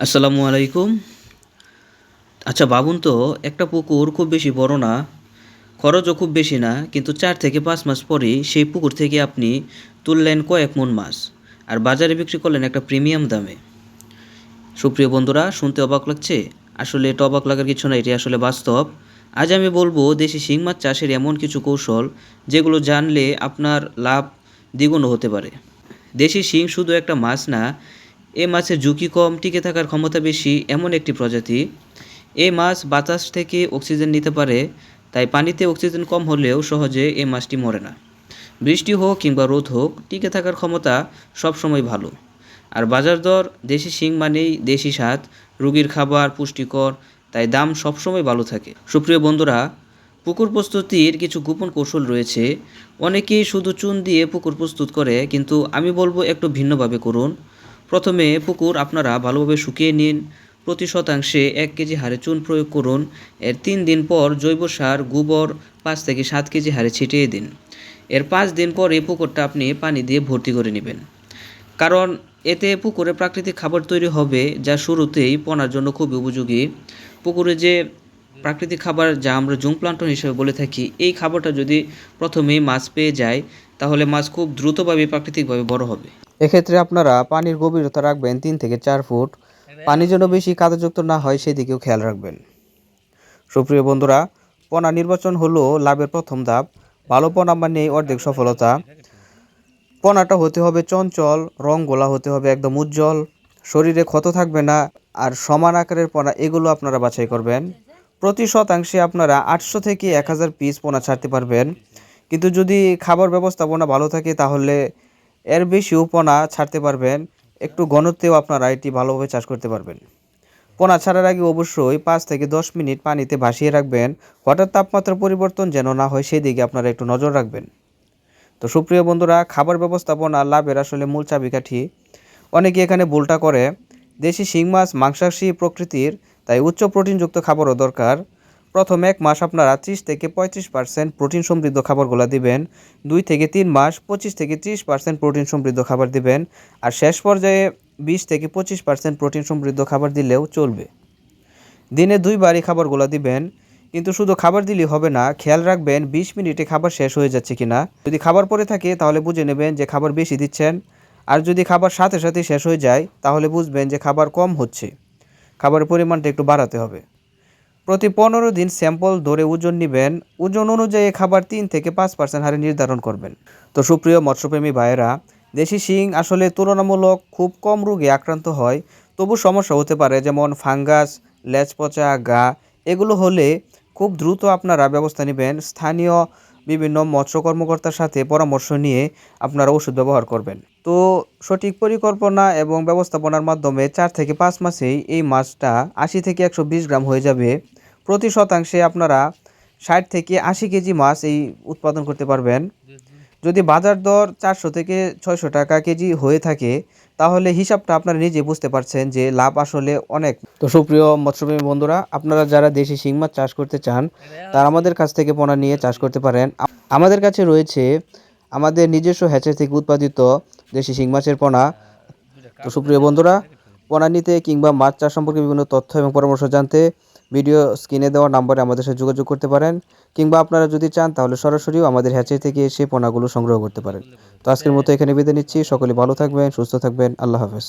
আসসালামু আলাইকুম। আচ্ছা ভাবুন তো, একটা পুকুর খুব বেশি বড় না, খরচও খুব বেশি না, কিন্তু ৪ থেকে ৫ মাস পরেই সেই পুকুর থেকে আপনি তুললেন কয়েক মণ মাছ আর বাজারে বিক্রি করলেন একটা প্রিমিয়াম দামে। সুপ্রিয় বন্ধুরা, শুনতে অবাক লাগছে? আসলে এটা অবাক লাগার কিছু না, এটি আসলে বাস্তব। আজ আমি বলবো দেশি শিং মাছ চাষের এমন কিছু কৌশল যেগুলো জানলে আপনার লাভ দ্বিগুণ হতে পারে। দেশি শিং শুধু একটা মাছ না, এ মাছের ঝুঁকি কম, টিকে থাকার ক্ষমতা বেশি এমন একটি প্রজাতি। এই মাছ বাতাস থেকে অক্সিজেন নিতে পারে, তাই পানিতে অক্সিজেন কম হলেও সহজে এই মাছটি মরে না। বৃষ্টি হোক কিংবা রোদ হোক, টিকে থাকার ক্ষমতা সবসময় ভালো। আর বাজার দর, দেশি শিং মানেই দেশি স্বাদ, রোগীর খাবার, পুষ্টিকর, তাই দাম সবসময় ভালো থাকে। সুপ্রিয় বন্ধুরা, পুকুর প্রস্তুতির কিছু গোপন কৌশল রয়েছে। অনেকেই শুধু চুন দিয়ে পুকুর প্রস্তুত করে, কিন্তু আমি বলবো একটু ভিন্নভাবে করুন। প্রথমে পুকুর আপনারা ভালোভাবে শুকিয়ে নিন। প্রতি শতাংশে ১ কেজি হারে চুন প্রয়োগ করুন। এর ৩ দিন পর জৈব সার, গোবর ৫ থেকে ৭ কেজি হারে ছিটিয়ে দিন। এর ৫ দিন পর এই পুকুরটা আপনি পানি দিয়ে ভর্তি করে নেবেন, কারণ এতে পুকুরে প্রাকৃতিক খাবার তৈরি হবে, যা শুরুতেই পোনার জন্য খুবই উপযোগী। পুকুরে যে প্রাকৃতিক খাবার, যা আমরা জুম প্লান্টন হিসেবে বলে থাকি, এই খাবারটা যদি প্রথমেই মাছ পেয়ে যায়, তাহলে মাছ খুব দ্রুতভাবে প্রাকৃতিকভাবে বড় হবে। এক্ষেত্রে আপনারা পানির গভীরতা রাখবেন ৩ থেকে ৪ ফুট। পানি যেন বেশি কাদাযুক্ত না হয় সেদিকেও খেয়াল রাখবেন। সুপ্রিয় বন্ধুরা, পোনা নির্বাচন হলো লাভের প্রথম ধাপ। ভালো পোনা মানে অর্ধেক সফলতা। পোনাটা হতে হবে চঞ্চল, রং গোলা হতে হবে একদম উজ্জ্বল, শরীরে ক্ষত থাকবে না, আর সমান আকারের পোনা, এগুলো আপনারা বাছাই করবেন। প্রতি শতাংশে আপনারা ৮০০ থেকে ১,০০০ পিস পোনা ছাড়তে পারবেন, কিন্তু যদি খাবার ব্যবস্থাপনা ভালো থাকে তাহলে এর বেশিও পোনা ছাড়তে পারবেন। একটু ঘনত্বেও আপনারা এটি ভালোভাবে চাষ করতে পারবেন। পোনা ছাড়ার আগে অবশ্যই ৫ থেকে ১০ মিনিট পানিতে ভাসিয়ে রাখবেন। হঠাৎ তাপমাত্রা পরিবর্তন যেন না হয় সেদিকে আপনারা একটু নজর রাখবেন। তো সুপ্রিয় বন্ধুরা, খাবার ব্যবস্থাপনা লাভের আসলে মূল চাবিকাঠি। অনেকে এখানে ভুলটা করে। দেশি শিং মাছ মাংসাশী প্রকৃতির, তাই উচ্চ প্রোটিনযুক্ত খাবারও দরকার। প্রথম ১ মাস আপনারা ৩০ থেকে ৩৫% প্রোটিন সমৃদ্ধ খাবারগুলো দিবেন। ২ থেকে ৩ মাস ২৫ থেকে ৩০% প্রোটিন সমৃদ্ধ খাবার দিবেন। আর শেষ পর্যায়ে ২০ থেকে ২৫% প্রোটিন সমৃদ্ধ খাবার দিলেও চলবে। দিনে ২ বারই খাবারগুলো দিবেন, কিন্তু শুধু খাবার দিলেই হবে না, খেয়াল রাখবেন ২০ মিনিটে খাবার শেষ হয়ে যাচ্ছে কিনা। যদি খাবার পড়ে থাকে তাহলে বুঝে নেবেন যে খাবার বেশি দিচ্ছেন, আর যদি খাবার সাথে সাথে শেষ হয়ে যায় তাহলে বুঝবেন যে খাবার কম হচ্ছে। খাবারের পরিমাণটা একটু বাড়াতে হবে। প্রতি ১৫ দিন স্যাম্পল ধরে ওজন নেবেন। ওজন অনুযায়ী খাবার ৩ থেকে ৫% হারে নির্ধারণ করবেন। তো সুপ্রিয় মৎস্যপ্রেমী ভাইয়েরা, দেশি শিং আসলে তুলনামূলক খুব কম রোগে আক্রান্ত হয়, তবু সমস্যা হতে পারে, যেমন ফাঙ্গাস, লেজ পচা, গা। এগুলো হলে খুব দ্রুত আপনারা ব্যবস্থা নেবেন। স্থানীয় বিভিন্ন মৎস্য কর্মকর্তার সাথে পরামর্শ নিয়ে আপনারা ওষুধ ব্যবহার করবেন। তো সঠিক পরিকল্পনা এবং ব্যবস্থাপনার মাধ্যমে ৪ থেকে ৫ মাসেই এই মাছটা ৮০ থেকে ১২০ গ্রাম হয়ে যাবে। প্রতি শতাংশে আপনারা ৬০ থেকে ৮০ কেজি মাছ এই উৎপাদন করতে পারবেন। যদি বাজার দর ৪০০ থেকে ৬০০ টাকা কেজি হয়ে থাকে, তাহলে হিসাবটা আপনারা নিজে বুঝতে পারছেন যে লাভ আসলে অনেক। তো সুপ্রিয় মৎস্যপ্রেমী বন্ধুরা, আপনারা যারা দেশি শিং মাছ চাষ করতে চান তারা আমাদের কাছ থেকে পোনা নিয়ে চাষ করতে পারেন। আমাদের কাছে রয়েছে আমাদের নিজস্ব হ্যাচারি থেকে উৎপাদিত দেশি শিং মাছের পোনা। তো সুপ্রিয় বন্ধুরা, পোনা নিতে কিংবা মাছ চাষ সম্পর্কে বিভিন্ন তথ্য এবং পরামর্শ জানতে ভিডিও স্ক্রিনে দেওয়া নম্বরে আমাদের সাথে যোগাযোগ করতে পারেন, কিংবা আপনারা যদি চান তাহলে সরাসরিও আমাদের হ্যাচারি থেকে এসে পোনাগুলো সংগ্রহ করতে পারেন। তো আজকের মতো এখানে বিদায় নিচ্ছি। সকলে ভালো থাকবেন, সুস্থ থাকবেন। আল্লাহ হাফেজ।